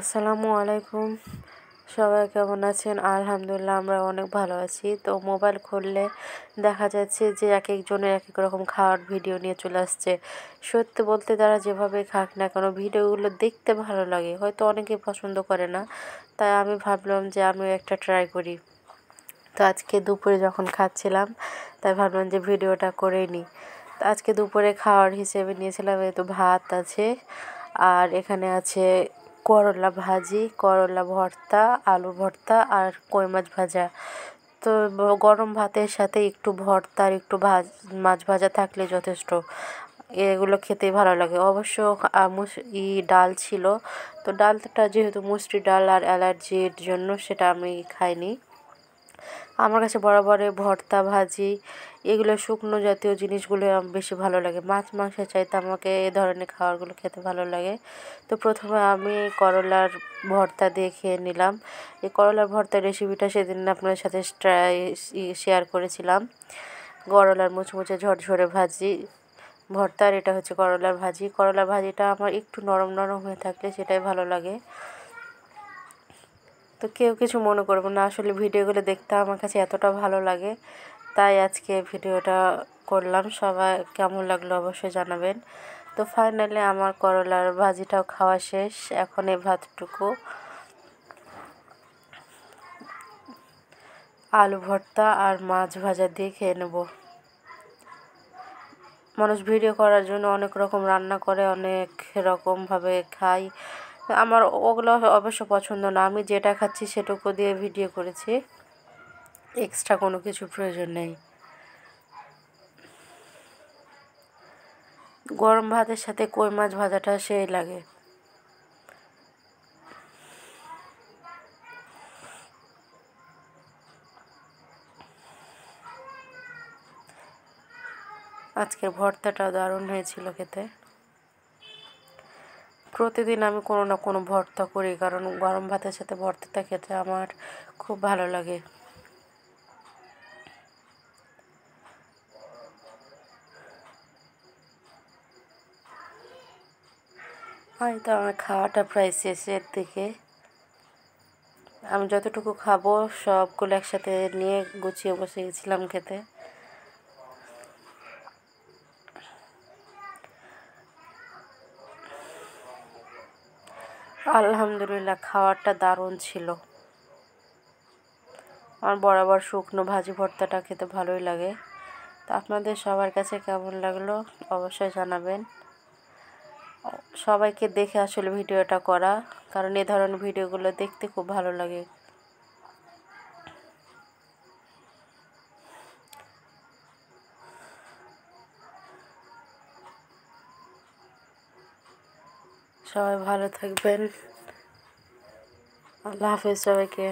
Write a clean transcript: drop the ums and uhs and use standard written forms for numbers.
আসসালামু আলাইকুম। সবাই কেমন আছেন? আলহামদুলিল্লাহ আমরা অনেক ভালো আছি। তো মোবাইল খুললে দেখা যাচ্ছে যে একেকজনের একেক রকম খাওয়ার ভিডিও নিয়ে চলে আসছে। সত্যি বলতে তারা যেভাবে খাক না কেন ভিডিওগুলো দেখতে ভালো লাগে। হয়তো অনেকে পছন্দ করে না। তাই আমি ভাবলাম যে আমিও একটা ট্রাই করি। তো আজকে দুপুরে যখন খাচ্ছিলাম তাই ভাবলাম যে ভিডিওটা করেই নিই। তো আজকে দুপুরে খাওয়ার হিসেবে নিয়েছিলাম এই তো ভাত আছে, আর এখানে আছে করলা ভাজি, করলা ভর্তা, আলু ভর্তা আর কই মাছ ভাজা। তো গরম ভাতের সাথে একটু ভর্তা আর একটু মাছ ভাজা থাকলে যথেষ্ট। এগুলো খেতেই ভালো লাগে। অবশ্য ডাল ছিল। তো ডালটা যেহেতু মুসুরি ডাল আর অ্যালার্জির জন্য সেটা আমি খাইনি। আমার কাছে বরাবরই ভর্তা, ভাজি এগুলো শুকনো জাতীয় জিনিসগুলো বেশি ভালো লাগে। মাছ মাংসের চাইতে আমাকে এ ধরনের খাবারগুলো খেতে ভালো লাগে। তো প্রথমে আমি করলার ভর্তা দিয়ে খেয়ে নিলাম। এই করলার ভর্তার রেসিপিটা সেদিন আপনাদের সাথে শেয়ার করেছিলাম। করলার মুচমুচে ঝরঝরে ভাজি ভর্তা, আর এটা হচ্ছে করলার ভাজি। করলার ভাজিটা আমার একটু নরম নরম হয়ে থাকলে সেটাই ভালো লাগে। তো কেউ কিছু মনে করবো না, আসলে ভিডিওগুলো দেখতে আমার কাছে এতটা ভালো লাগে, তাই আজকে ভিডিওটা করলাম। সবাই কেমন লাগলো অবশ্যই জানাবেন। তো ফাইনালি আমার করলার ভাজিটাও খাওয়া শেষ। এখন এই ভাতটুকু আলু ভর্তা আর মাছ ভাজা দিয়ে খেয়ে নেব। মানুষ ভিডিও করার জন্য অনেক রকম রান্না করে, অনেক রকমভাবে খায়। আমার ওগুলো অবশ্য পছন্দ না। আমি যেটা খাচ্ছি সেটুকু দিয়ে ভিডিও করেছি, এক্সট্রা কোনো কিছু প্রয়োজন নেই। গরম ভাতের সাথে কই মাছ ভাজাটা সেই লাগে। আজকের ভর্তাটাও দারুণ হয়েছিল খেতে। প্রতিদিন আমি কোনো না কোনো ভর্তা করি, কারণ গরম ভাতের সাথে ভর্তাটা খেতে আমার খুব ভালো লাগে। এই তো আমার খাওয়াটা প্রায় শেষের দিকে। আমি যতটুকু খাবো সবগুলো একসাথে নিয়ে গুছিয়ে বসে গেছিলাম খেতে। আলহামদুলিল্লাহ খাওয়ারটা দারুণ ছিল। আমার বরাবর শুকনো ভাজি ভর্তাটা খেতে ভালোই লাগে। তো আপনাদের সবার কাছে কেমন লাগলো অবশ্যই জানাবেন। সবাইকে দেখে আসলে ভিডিওটা করা, কারণ এ ধরনের ভিডিওগুলো দেখতে খুব ভালো লাগে। সবাই ভালো থাকবেন। আল্লাহ হাফেজ সবাইকে।